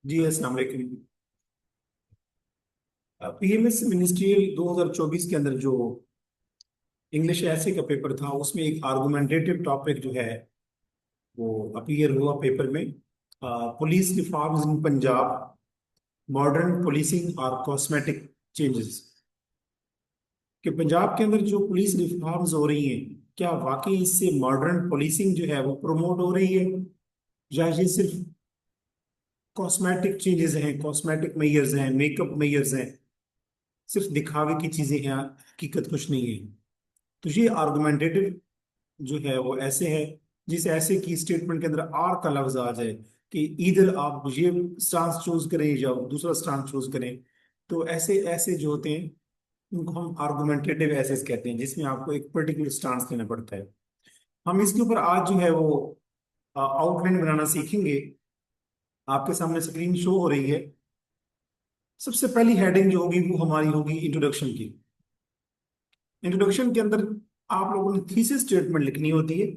जी अस्सलाम वालेकुम। PMS ministerial 2024 के अंदर जो इंग्लिश ऐसे का पेपर था उसमें एक आर्गुमेंटेटिव टॉपिक जो है वो अपीयर हुआ पेपर में। Police reforms in Punjab, modern policing और कॉस्मेटिक चेंजेस। कि पंजाब के अंदर जो पुलिस रिफॉर्म्स हो रही हैं, क्या वाकई इससे मॉडर्न पुलिसिंग जो है वो प्रमोट हो रही है, या ये सिर्फ कॉस्मेटिक चेंजेस हैं, कॉस्मेटिक मेजर्स हैं, मेकअप मेजर्स हैं, सिर्फ दिखावे की चीजें हैं, हकीकत कुछ नहीं है। तो ये आर्गुमेंटेटिव जो है वो ऐसे है, जिस ऐसे की स्टेटमेंट के अंदर आर का लफ्ज आ जाए कि इधर आप ये स्टांस चूज करें या दूसरा स्टांस चूज करें। तो ऐसे ऐसे जो होते हैं उनको हम आर्गुमेंटेटिव एसेस कहते हैं, जिसमें आपको एक पर्टिकुलर स्टांस लेना पड़ता है। हम इसके ऊपर आज जो है वो आउटलाइन बनाना सीखेंगे। आपके सामने स्क्रीन शो हो रही है। सबसे पहली हेडिंग जो होगी वो हमारी होगी इंट्रोडक्शन की। इंट्रोडक्शन के अंदर आप लोगों ने थीसिस स्टेटमेंट लिखनी होती है।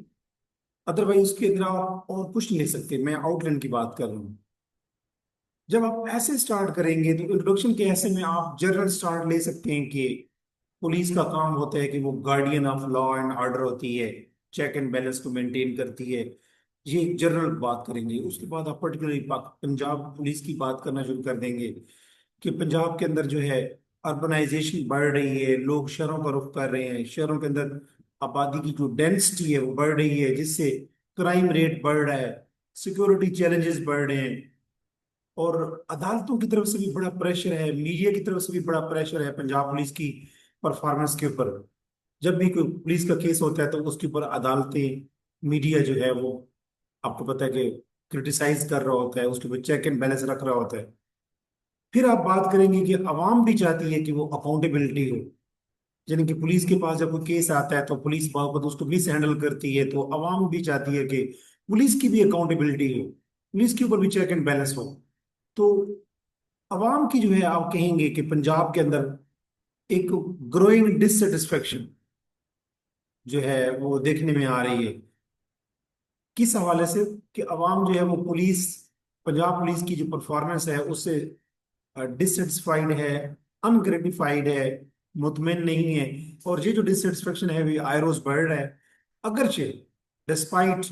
अदरवाइज उसके अंदर आप और कुछ नहीं ले सकते। मैं आउटलाइन की बात कर रहा हूँ। जब आप ऐसे स्टार्ट करेंगे तो इंट्रोडक्शन के ऐसे में आप जनरल स्टार्ट ले सकते हैं कि पुलिस का काम होता है कि वो guardian of law and order होती है, चेक एंड बैलेंस को मेंटेन करती है। ये जनरल बात करेंगे। उसके बाद आप पर्टिकुलरली पंजाब पुलिस की बात करना शुरू कर देंगे कि पंजाब के अंदर जो है अर्बनाइजेशन बढ़ रही है, लोग शहरों का रुख कर रहे हैं, शहरों के अंदर आबादी की जो डेंसिटी है वो बढ़ रही है, जिससे क्राइम रेट बढ़ रहा है, सिक्योरिटी चैलेंजेस बढ़ रहे हैं, और अदालतों की तरफ से भी बड़ा प्रेशर है, मीडिया की तरफ से भी बड़ा प्रेशर है पंजाब पुलिस की परफॉर्मेंस के ऊपर। जब भी कोई पुलिस का केस होता है तो उसके ऊपर अदालतें, मीडिया जो है वो, आपको पता है कि क्रिटिसाइज कर रहा होता है, उसके ऊपर चेक एंड बैलेंस रख रहा होता है। फिर आप बात करेंगे कि अवाम भी चाहती है कि वो अकाउंटेबिलिटी हो। यानी कि पुलिस के पास जब कोई केस आता है तो पुलिस बहुत उसको मिस हैंडल करती है, तो अवाम भी चाहती है कि पुलिस की भी अकाउंटेबिलिटी हो, पुलिस के ऊपर भी चेक एंड बैलेंस हो। तो अवाम की जो है, आप कहेंगे कि पंजाब के अंदर एक ग्रोइंग डिससेटिस्फेक्शन जो है वो देखने में आ रही है। किस हवाले से? कि अवाम जो है वो पुलिस, पंजाब पुलिस की जो परफॉर्मेंस है उससे डिससेटिस्फाइड है, अनग्रेटिफाइड है, मुतमिन नहीं है। और ये जो डिससेटिस्फेक्शन है वो आए रोज बढ़ रहा है, अगरचे despite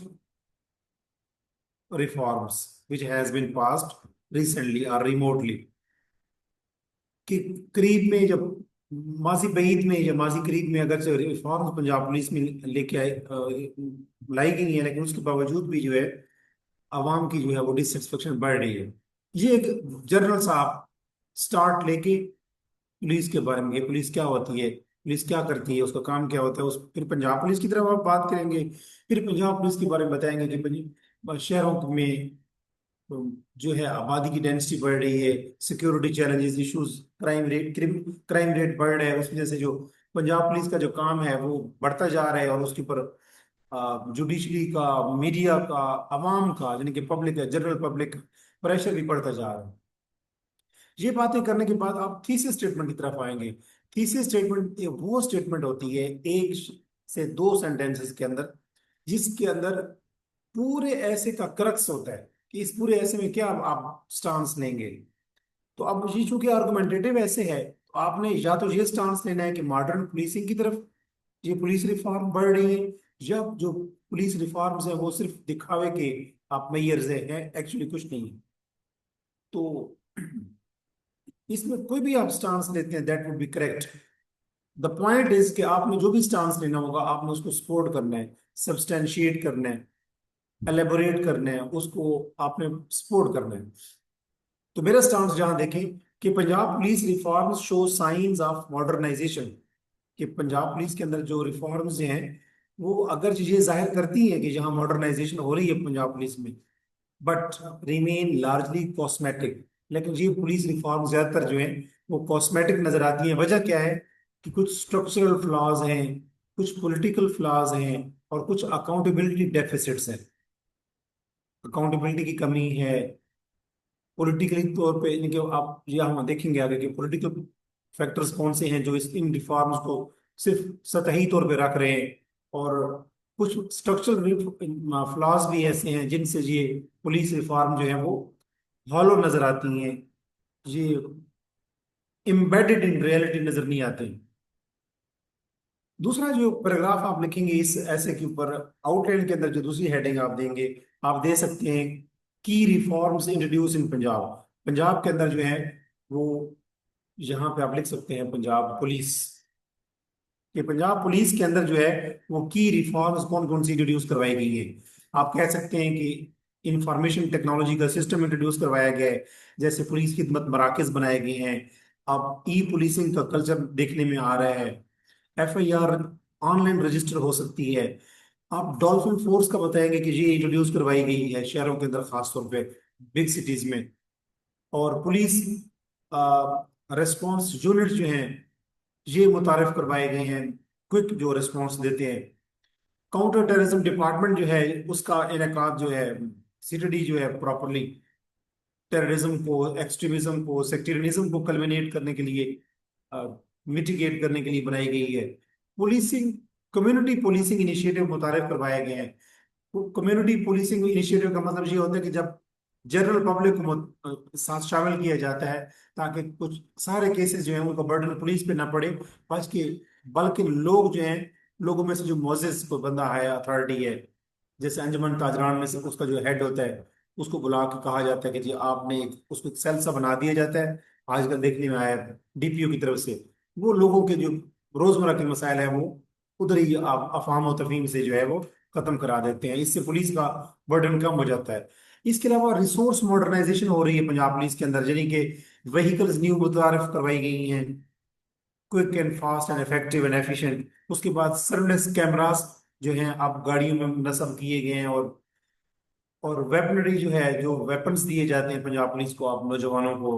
reforms which has been passed recently और रिमोटली। कि करीब में जब माजी बईद में या माजी करीब में अगर से रिफॉर्म्स पंजाब पुलिस में लेके आए लाई गई है, लेकिन उसके बावजूद भी जो है आवाम की जो है वो डिससेटिस्फेक्शन बढ़ रही है। ये एक जनरल सा आप स्टार्ट लेके पुलिस के बारे में, कि पुलिस क्या होती है, पुलिस क्या करती है, उसका काम क्या होता है, उस फिर पंजाब पुलिस की तरफ आप बात करेंगे। फिर पंजाब पुलिस के बारे में बताएंगे कि शहरों में जो है आबादी की डेंसिटी बढ़ रही है, security challenges, issues, crime rate बढ़ रहा है, उस वजह से जो पंजाब पुलिस का जो काम है वो बढ़ता जा रहा है, और उसके ऊपर जुडिशरी का, मीडिया का, अवाम का, यानी कि पब्लिक है, जनरल पब्लिक, प्रेशर भी बढ़ता जा रहा है। ये बातें करने के बाद आप थीसिस स्टेटमेंट की तरफ आएंगे। थीसिस स्टेटमेंट वो स्टेटमेंट होती है एक से दो सेंटेंसेस के अंदर, जिसके अंदर पूरे ऐसे का क्रक्स होता है कि इस पूरे ऐसे में क्या आप स्टांस लेंगे। तो अब ये चूंकि आर्गुमेंटेटिव ऐसे है, तो आपने या तो ये स्टांस लेना है कि मॉडर्न पुलिसिंग की तरफ ये पुलिस रिफॉर्म बढ़ रही है, या जो पुलिस रिफॉर्म्स है वो सिर्फ दिखावे के आप मेयर्स है, एक्चुअली कुछ नहीं है। तो इसमें कोई भी आप स्टांस लेते हैं that would be correct. The point is कि आपने जो भी स्टांस लेना होगा आपने उसको सपोर्ट करना है, सब्सटैंशिएट करना है, एलेबोरेट करना है, उसको आपने सपोर्ट करना है। तो मेरा स्टांस जहां देखें कि Punjab police reforms show signs of modernisation, कि पंजाब पुलिस के अंदर जो रिफॉर्म्स हैं वो अगर ये जाहिर करती हैं कि जहां मॉडर्नाइजेशन हो रही है पंजाब पुलिस में, बट रिमेन लार्जली कॉस्मेटिक। लेकिन ये पुलिस रिफॉर्म ज्यादातर जो है वो कॉस्मेटिक नजर आती है। वजह क्या है? कि कुछ स्ट्रक्चरल फ्लॉज हैं, कुछ पॉलिटिकल फ्लॉज हैं, और कुछ अकाउंटेबिलिटी डेफिसिट्स हैं। अकाउंटेबिलिटी की कमी है पॉलिटिकली तौर पे, यानी कि आप ये हम देखेंगे आगे कि पॉलिटिकल फैक्टर्स कौन से हैं जो इस इन रिफॉर्म्स को सिर्फ सतही तौर पे रख रहे हैं, और कुछ स्ट्रक्चरल फ्लॉज भी ऐसे हैं जिनसे ये पुलिस रिफॉर्म जो है वो हॉलो नजर आती हैं, ये एम्बेडेड इन रियलिटी नजर नहीं आते। दूसरा जो पैराग्राफ आप लिखेंगे इस ऐसे के ऊपर, आउटलाइन के अंदर जो दूसरी हेडिंग आप देंगे, आप दे सकते हैं की रिफॉर्म्स इंट्रोड्यूस इन पंजाब। पंजाब के अंदर जो है वो, यहाँ पे आप लिख सकते हैं पंजाब पुलिस। कि पंजाब पुलिस के अंदर जो है वो की रिफॉर्म्स कौन कौन सी इंट्रोड्यूस करवाई गई है। आप कह सकते हैं कि इंफॉर्मेशन टेक्नोलॉजी का सिस्टम इंट्रोड्यूस करवाया गया है, जैसे पुलिस खिदमत मराकज बनाए गए हैं। अब ई पुलिसिंग का कल्चर देखने में आ रहा है। एफआईआर ऑनलाइन रजिस्टर हो सकती है। आप डॉल्फिन फोर्स का बताएंगे कि ये इंट्रोड्यूस करवाई गई है शहरों के अंदर, खासतौर पे बिग सिटीज में। और पुलिस रेस्पॉन्स यूनिट जो हैं ये मुतारफ करवाए गए हैं, क्विक जो रिस्पॉन्स देते हैं। काउंटर टेररिज्म डिपार्टमेंट जो है उसका इनेकाद जो है, सीटीडी जो है प्रॉपरली टेररिज्म को, एक्सट्रीमिज्म को, सेक्टेरियनिज्म को कल्मिनेट करने के लिए, मिटिगेट करने के लिए बनाई गई है। पुलिसिंग, कम्युनिटी पुलिसिंग इनिशिएटिव मुतारफ करवाए गए हैं। कम्युनिटी पुलिसिंग इनिशिएटिव का मतलब ये होता है कि जब जनरल पब्लिक को साथ शामिल किया जाता है, ताकि कुछ सारे केसेस जो हैं उनका बर्डन पुलिस पे ना पड़े, बल्कि बल्कि लोग जो हैं, लोगों में से जो मोजेस को बंदा है, अथॉरिटी है, जैसे अंजुमन ताजरान में से उसका जो हेड होता है, उसको बुला के कहा जाता है कि जी आपने उसको एक सेल सा बना दिया जाता है, आजकल देखने में आया है डीपीओ की तरफ से। वो लोगों के जो रोजमर्रा के मसाइल है वो उधर ही आप अफाम और तफहीम से जो है वो खत्म करा देते हैं। इससे पुलिस का बर्डन कम हो जाता है। इसके अलावा रिसोर्स मॉडर्नाइजेशन हो रही है पंजाब पुलिस के अंदर, यानी कि व्हीकल्स न्यू मुतारफ करवाई गई हैं, quick and fast and effective and efficient. उसके बाद सर्वेलेंस कैमरास जो हैं अब गाड़ियों में नस्ब किए गए हैं। और वेपनरी जो है, जो वेपन्स दिए जाते हैं पंजाब पुलिस को, आप नौजवानों को,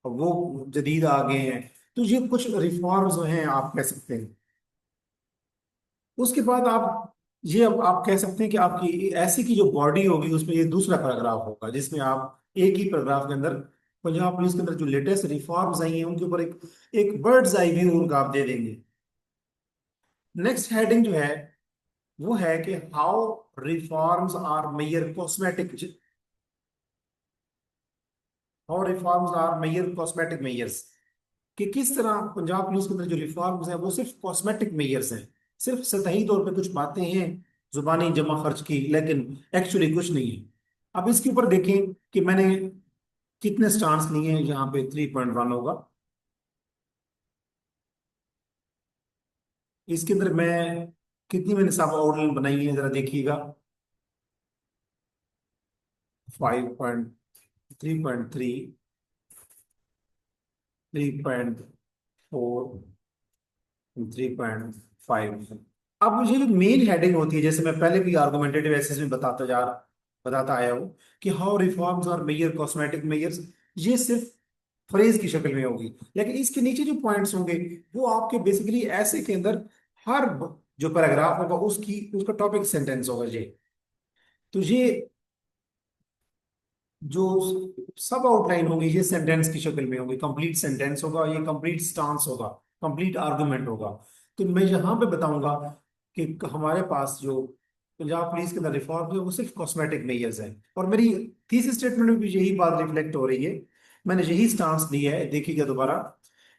वो जदीद आ गए हैं। तो ये कुछ रिफॉर्म्स जो हैं आप कह सकते हैं। उसके बाद आप ये, अब आप कह सकते हैं कि आपकी ऐसी की जो बॉडी होगी उसमें ये दूसरा पैराग्राफ होगा, जिसमें आप एक ही पैराग्राफ के अंदर पंजाब पुलिस के अंदर जो लेटेस्ट रिफॉर्म्स आई हैं उनके ऊपर एक एक बर्ड्स आई व्यू उनका आप दे देंगे। नेक्स्ट हेडिंग जो है वो है कि how reforms are mere cosmetic, how reforms are mere cosmetic measures. कि किस तरह पंजाब पुलिस के अंदर जो रिफॉर्म्स हैं वो सिर्फ कॉस्मेटिक मेयर्स हैं, सिर्फ सतही तौर पे कुछ बातें हैं जुबानी जमा खर्च की, लेकिन एक्चुअली कुछ नहीं है। अब इसके ऊपर देखें कि मैंने कितने स्टांस लिए हैं। यहाँ पे 3.1 होगा। इसके अंदर मैं कितनी मैंने सब आउटलाइन बनाई है जरा देखिएगा। 5.3.3, 3.4, 3.5। अब मुझे जो मेन हेडिंग होती है, जैसे मैं पहले भी आर्गुमेंटेटिव एसेस में बताता आया हूँ कि हाउ रिफॉर्म्स और मेयर कॉस्मेटिक मेयर्स, ये सिर्फ फ्रेज की शक्ल में होगी। लेकिन इसके नीचे जो पॉइंट्स होंगे वो आपके बेसिकली ऐसे के अंदर हर जो पैराग्राफ होगा उसकी उसका टॉपिक सेंटेंस होगा ये। तो ये जो सब आउटलाइन होगी ये सेंटेंस की शक्ल में होगी, कंप्लीट सेंटेंस होगा, ये कंप्लीट स्टांस होगा, कंप्लीट आर्गुमेंट होगा। तो मैं यहाँ पे बताऊंगा कि हमारे पास जो पंजाब पुलिस के अंदर रिफॉर्म है वो सिर्फ कॉस्मेटिक मेजर्स हैं। और मेरी थीसिस स्टेटमेंट में भी यही बात रिफ्लेक्ट हो रही है, मैंने यही स्टांस लिया है। देखिएगा दोबारा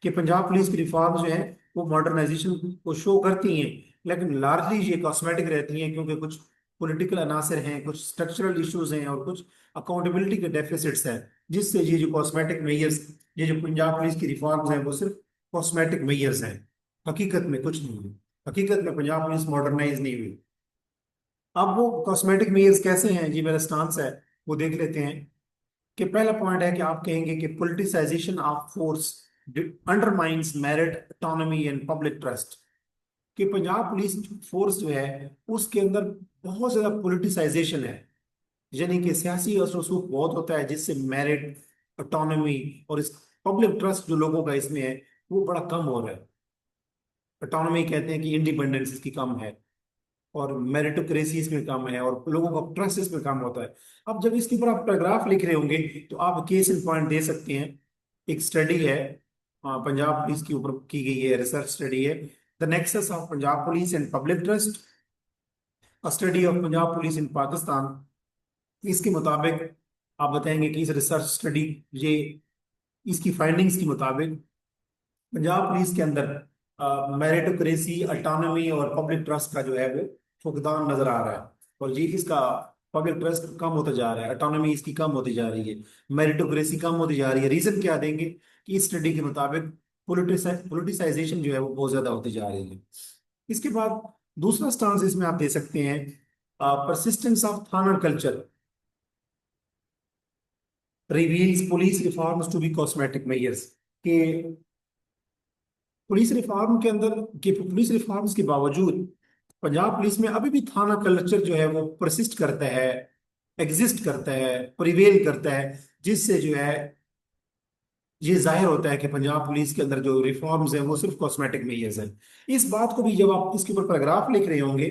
कि पंजाब पुलिस की रिफॉर्म जो है वो मॉडर्नाइजेशन को शो करती हैं, लेकिन लार्जली ये कॉस्मेटिक रहती हैं, क्योंकि कुछ पॉलिटिकल अनासर हैं, कुछ स्ट्रक्चरल इश्यूज हैं, और कुछ अकाउंटेबिलिटी के डेफिसिट्स हैं, जिससे ये जो कॉस्मेटिक मेजर्स, ये जो पंजाब पुलिस की रिफॉर्म्स हैं वो सिर्फ कॉस्मेटिक मेजर्स हैं, हकीकत में कुछ नहीं है। हकीकत में पंजाब पुलिस मॉडर्नाइज नहीं हुई। अब वो कॉस्मेटिक मेजर्स कैसे हैं, जी मेरा स्टांस है वो देख लेते हैं। कि पहला पॉइंट है कि आप कहेंगे कि politicisation of force undermines merit, autonomy and public trust. कि पंजाब पुलिस फोर्स जो है उसके अंदर बहुत ज्यादा पोलिटिसाइजेशन है, यानी कि सियासी असर रसूख बहुत होता है, जिससे मेरिट, ऑटोनॉमी और इस पब्लिक ट्रस्ट जो लोगों का इसमें है वो बड़ा कम हो रहा है। ऑटोनॉमी कहते हैं कि इंडिपेंडेंस इसकी कम है, और मेरिटोक्रेसी इसमें कम है, और लोगों का ट्रस्ट इसमें कम होता है। अब जब इसके ऊपर आप पैराग्राफ लिख रहे होंगे तो आप केस इन पॉइंट दे सकते हैं। एक स्टडी है, पंजाब पुलिस के ऊपर की गई है, रिसर्च स्टडी है, the nexus of Punjab police and public trust, a study of Punjab police in Pakistan. इसके मुताबिक आप बताएंगे कि इस रिसर्च स्टडी, ये इसकी फाइंडिंग्स के मुताबिक पंजाब पुलिस के अंदर मेरिटोक्रेसी, अटानमी और पब्लिक ट्रस्ट का जो है वो फुकदान नजर आ रहा है। और ये इसका पब्लिक ट्रस्ट कम होता जा रहा है, अटानमी इसकी कम होती जा रही है, मेरिटोक्रेसी कम होती जा रही है। रीजन क्या देंगे कि इस स्टडी के मुताबिक पोलिटिसाइजेशन जो है वो बहुत ज्यादा होती जा रही है। इसके बाद दूसरा स्टांस इसमें आप दे सकते हैं, persistence of thana culture reveals police reforms to be cosmetic measures. के पुलिस रिफॉर्म के अंदर, के पुलिस रिफॉर्म्स के बावजूद पंजाब पुलिस में अभी भी थाना कल्चर जो है वो परसिस्ट करता है, एग्जिस्ट करता है, प्रिवेल करता है, जिससे जो है ये जाहिर होता है कि पंजाब पुलिस के अंदर जो रिफॉर्म्स हैं वो सिर्फ कॉस्मेटिक मेजर्स हैं। इस बात को भी जब आप इसके ऊपर पैराग्राफ लिख रहे होंगे,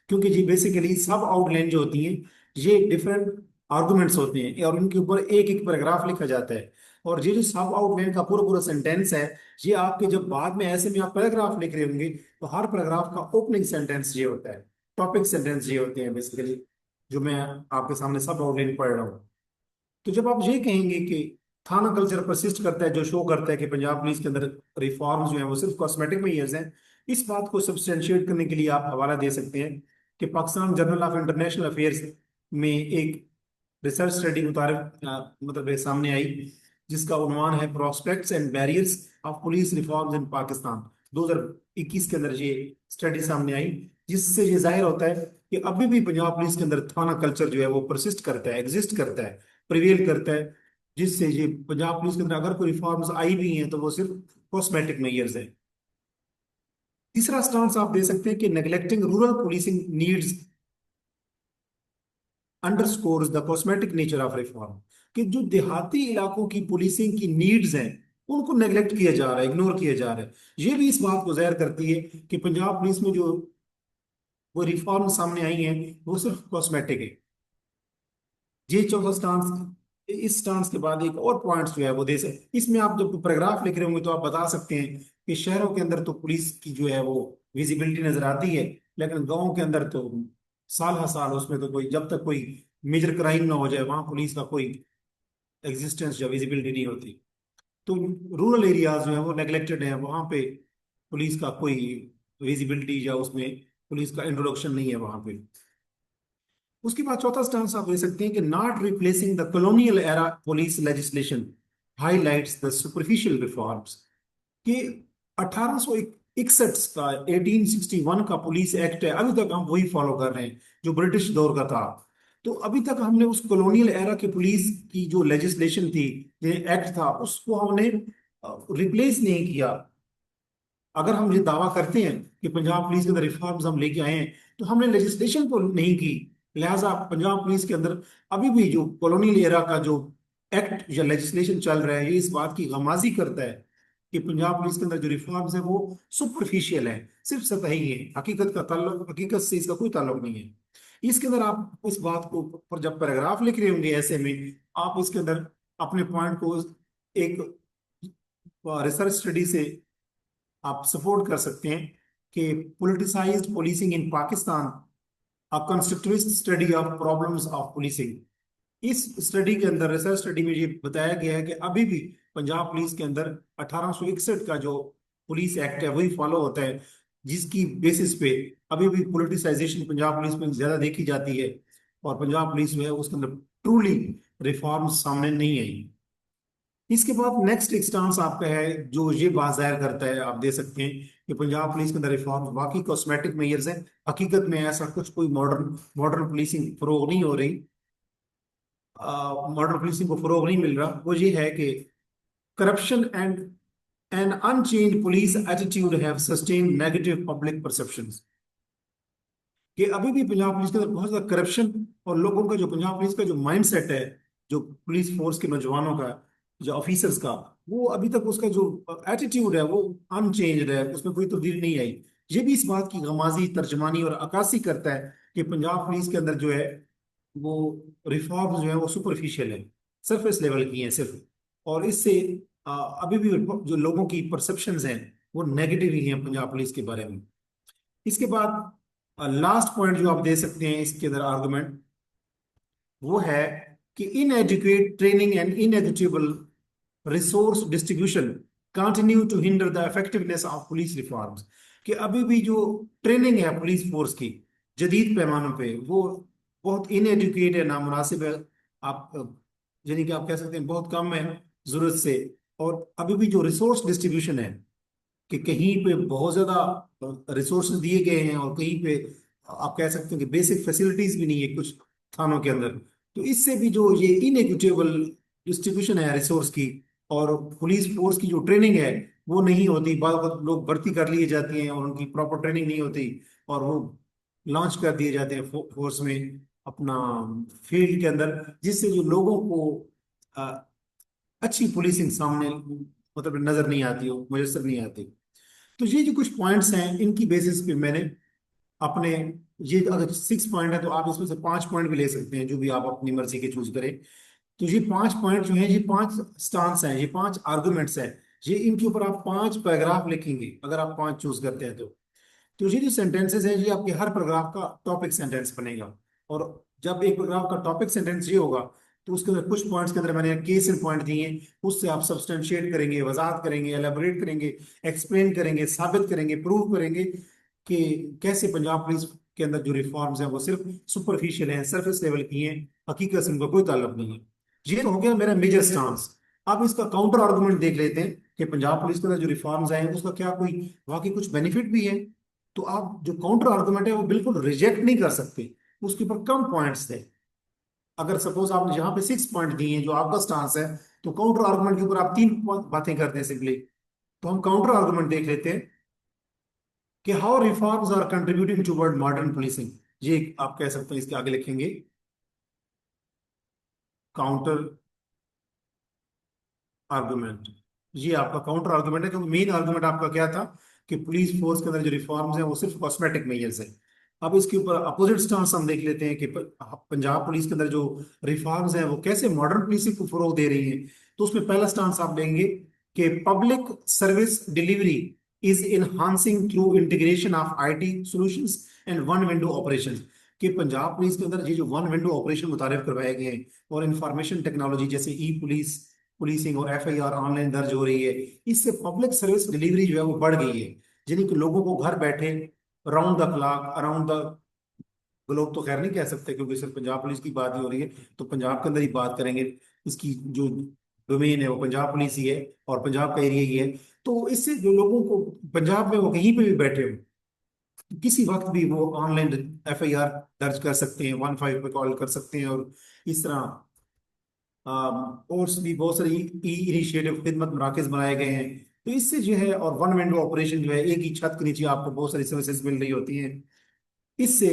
क्योंकि जी बेसिकली सब आउटलाइन जो होती हैं ये डिफरेंट आर्गुमेंट्स होते हैं और उनके ऊपर एक एक पैराग्राफ लिखा जाता है। और ये जो सब आउटलाइन का पूरा पूरा सेंटेंस है, ये आपके जब बाद में ऐसे में आप पैराग्राफ लिख रहे होंगे तो हर पैराग्राफ का ओपनिंग सेंटेंस ये होता है, टॉपिक सेंटेंस ये होते हैं बेसिकली, जो मैं आपके सामने सब आउटलाइन पढ़ रहा हूँ। तो जब आप ये कहेंगे कि थाना कल्चर परसिस्ट करता है, जो शो करता है कि पंजाब पुलिस के अंदर रिफॉर्म्स जो हैं वो सिर्फ कॉस्मेटिक मेजर्स हैं, इस बात को सब्सटेंशिएट करने के लिए आप हवाला दे सकते हैं कि Pakistan journal of international affairs में एक रिसर्च स्टडी मतलब ये सामने आई, जिसका उन्वान है prospects and barriers of police reforms in Pakistan. 2021 के अंदर ये स्टडी सामने आई, जिससे ये जाहिर होता है कि अभी भी पंजाब पुलिस के अंदर थाना कल्चर जो है वो परसिस्ट करता है, एग्जिस्ट करता है, प्रिवेल करता है, जिससे ये पंजाब पुलिस के अंदर अगर कोई रिफॉर्म्स आई भी हैं तो वो सिर्फ कॉस्मेटिक मेजर्स है। तीसरा स्टांस आप दे सकते हैं कि neglecting rural policing needs underscores the cosmetic nature of reform. कि जो देहाती इलाकों की पुलिसिंग की नीड्स हैं उनको नेग्लेक्ट किया जा रहा है, इग्नोर किया जा रहा है। ये भी इस बात को जाहिर करती है कि पंजाब पुलिस में जो वो रिफॉर्म सामने आई हैं वो सिर्फ कॉस्मेटिक है। ये चौथा स्टांस। इस स्टांस के बाद एक और पॉइंट्स जो है वो दे सकते, इसमें आप जब पैराग्राफ लिख रहे होंगे तो आप बता सकते हैं कि शहरों के अंदर तो पुलिस की जो है वो विजिबिलिटी नजर आती है, लेकिन गाँव के अंदर तो साल हर साल उसमें तो कोई, जब तक कोई मेजर क्राइम ना हो जाए वहां पुलिस का कोई एग्जिस्टेंस या विजिबिलिटी नहीं होती। तो रूरल एरियाज जो है वो नेग्लेक्टेड है, वहां पे पुलिस का कोई विजिबिलिटी या उसमें पुलिस का इंट्रोडक्शन नहीं है वहां पे। उसके बाद चौथा स्टांस आप दे सकते हैं कि not replacing the colonial era police legislation highlights the superficial reforms. कि 1861 का 1861 का पुलिस एक्ट है, अभी तक हम वही फॉलो कर रहे हैं जो ब्रिटिश दौर का था। तो अभी तक हमने उस कॉलोनियल एरा के पुलिस की जो लेजिस्लेशन थी, जो एक्ट था, उसको हमने रिप्लेस नहीं किया। अगर हम ये दावा करते हैं कि पंजाब पुलिस के अंदर रिफॉर्म्स हम लेके आए हैं, तो हमने लेजिस्लेशन को नहीं की। लिहाजा पंजाब पुलिस के अंदर अभी भी जो कॉलोनियल एरा का जो एक्ट या लेजिस्लेशन चल रहा है, ये इस बात की गमाजी करता है कि पंजाब पुलिस के अंदर जो रिफॉर्म्स है वो सुपरफिशियल है, सिर्फ सतही है, हकीकत का ताल्लुक, हकीकत से इसका कोई ताल्लुक नहीं है। इसके अंदर आप इस बात को पर जब पैराग्राफ लिख रहे होंगे ऐसे में, आप इसके अंदर अपने पॉइंट को एक रिसर्च स्टडी से आप सपोर्ट कर सकते हैं कि politicised policing in Pakistan, a constructivist study of problems of policing. इस स्टडी के अंदर, रिसर्च स्टडी में ये बताया गया है कि अभी भी पंजाब पुलिस के अंदर 1861 का जो पुलिस एक्ट है वही फॉलो होता है, जिसकी बेसिस पे अभी भी पोलिटिसाइजेशन पंजाब पुलिस में ज्यादा देखी जाती है और पंजाब पुलिस जो है उसके अंदर ट्रूली रिफॉर्म सामने नहीं आई। इसके बाद नेक्स्ट एक स्टांस आपका है जो ये बात जाहिर करता है, आप दे सकते हैं कि पंजाब पुलिस के अंदर रिफॉर्म वाकई कॉस्मेटिक मेजर्स हैं, हकीकत में ऐसा कुछ कोई मॉडर्न मॉडर्न पुलिसिंग फरोग नहीं हो रही, मॉडर्न पुलिसिंग को फरोग नहीं मिल रहा। वो ये है कि corruption and an unchanged police attitude have sustained negative public perceptions. कि अभी भी पंजाब पुलिस के अंदर बहुत ज्यादा करप्शन, और लोगों का जो पंजाब पुलिस का जो माइंड सेट है, जो पुलिस फोर्स के नौजवानों का, जो ऑफिसर्स का, वो अभी तक उसका जो एटीट्यूड है वो अनचेंज्ड है, उसमें कोई तब्दीली नहीं आई। ये भी इस बात की गमाजी, तर्जमानी और अक्कासी करता है कि पंजाब पुलिस के अंदर जो है वो रिफॉर्म्स जो है वो सुपरफिशियल है, सरफेस लेवल की हैं सिर्फ। और इससे अभी भी जो लोगों की परसेप्शंस हैं वो नेगेटिव ही हैं पंजाब पुलिस के बारे में। इसके बाद लास्ट पॉइंट जो आप दे सकते हैं इसके अंदर आर्गुमेंट, वो है कि inadequate training and inequitable resource distribution continue to hinder the effectiveness of police reforms। कि अभी भी जो ट्रेनिंग है पुलिस फोर्स की जदीद पैमानों पे वो बहुत इनएडुकेट है, नामुनासिब है। आप यानी कि आप कह सकते हैं बहुत कम है जरूरत से। और अभी भी जो रिसोर्स डिस्ट्रीब्यूशन है कि कहीं पे बहुत ज्यादा रिसोर्सेज दिए गए हैं और कहीं पे आप कह सकते हैं कि बेसिक फैसिलिटीज भी नहीं है कुछ थानों के अंदर। तो इससे भी जो ये इनएक्विटेबल डिस्ट्रीब्यूशन है रिसोर्स की, और पुलिस फोर्स की जो ट्रेनिंग है वो नहीं होती। बाद बाद लोग भर्ती कर लिए जाते हैं और उनकी प्रॉपर ट्रेनिंग नहीं होती, और वो लॉन्च कर दिए जाते हैं फोर्स में अपना फील्ड के अंदर, जिससे जो लोगों को अ, अच्छी पुलिसिंग सामने मतलब नजर नहीं आती हो, मुयसर नहीं आती। तो ये जो कुछ पॉइंट्स हैं इनकी बेसिस पे मैंने अपने, ये अगर 6 पॉइंट है तो आप इसमें से 5 पॉइंट भी ले सकते हैं जो भी आप अपनी मर्जी के चूज करें। तो ये 5 पॉइंट जो है, ये 5 स्टांस हैं, ये 5 आर्गुमेंट्स हैं। ये इनके ऊपर आप 5 पैराग्राफ लिखेंगे अगर आप 5 चूज करते हैं तो ये जो सेंटेंसेस हैं ये आपके हर पैराग्राफ का टॉपिक सेंटेंस बनेगा। और जब एक पैराग्राफ का टॉपिक सेंटेंस ये होगा तो उसके अंदर कुछ पॉइंट्स के अंदर मैंने केस एंड पॉइंट दिए हैं, उससे आप सब्सटेंशिएट करेंगे, वजाहत करेंगे, एलेबोरेट करेंगे, एक्सप्लेन करेंगे, साबित करेंगे, प्रूव करेंगे कि कैसे पंजाब पुलिस के अंदर जो रिफॉर्म्स हैं वो सिर्फ सुपरफिशियल हैं, सरफेस लेवल की हैं, हकीकत से उनका कोई ताल्लुक नहीं है। ये तो हो गया मेरा मेजर स्टांस। अब इसका काउंटर आर्गुमेंट देख लेते हैं कि पंजाब पुलिस के अंदर जो रिफॉर्म्स आए हैं उसका क्या कोई वाकई कुछ बेनिफिट भी है। तो आप जो काउंटर आर्गुमेंट है वो बिल्कुल रिजेक्ट नहीं कर सकते, उसके ऊपर कम पॉइंट्स थे। अगर सपोज आपने यहाँ पे 6 पॉइंट दिए हैं जो आपका स्टांस है, तो काउंटर आर्गुमेंट के ऊपर आप 3 बातें करते हैं सिंपली। तो हम काउंटर आर्गुमेंट देख लेते हैं कि how reforms are contributing toward modern policing. ये आप कह सकते हैं, इसके आगे लिखेंगे काउंटर आर्गुमेंट। ये आपका काउंटर आर्गुमेंट है, क्योंकि मेन आर्गुमेंट आपका क्या था कि पुलिस फोर्स के अंदर जो रिफॉर्म्स हैं वो सिर्फ कॉस्मेटिक मेजर्स है। अब इसके ऊपर अपोजिट स्टांस हम देख लेते हैं कि पंजाब पुलिस के अंदर जो रिफॉर्म्स हैं वो कैसे मॉडर्न पुलिसिंग को फरोग दे रही हैं। तो उसमें पहला स्टांस आप लेंगे कि public service delivery is enhancing through integration of IT solutions and one window operations. कि पंजाब पुलिस के अंदर ये जो वन विंडो ऑपरेशन मुतारिफ करवाए गए हैं और इंफॉर्मेशन टेक्नोलॉजी जैसे ई पुलिस पुलिसिंग और एफआईआर ऑनलाइन दर्ज हो रही है, इससे पब्लिक सर्विस डिलीवरी जो है वो बढ़ गई है। यानी कि लोगों को घर बैठे around the clock, around the globe तो खैर नहीं कह सकते क्योंकि सिर्फ पंजाब पुलिस की बात ही हो रही है, तो पंजाब के अंदर ही बात करेंगे। इसकी जो डोमेन है वो पंजाब पुलिस ही है और पंजाब का एरिया ही है। तो इससे जो लोगों को पंजाब में वो कहीं पे भी बैठे हो किसी वक्त भी वो ऑनलाइन एफआईआर दर्ज कर सकते हैं, 15 पे कॉल कर सकते हैं। और इस तरह और भी बहुत सारी ई इनिशिएटिव खिदमत मराकज बनाए गए हैं। तो इससे जो है, और वन विंडो ऑपरेशन जो है, एक ही छत के नीचे आपको बहुत सारी सर्विसेज मिल रही होती हैं। इससे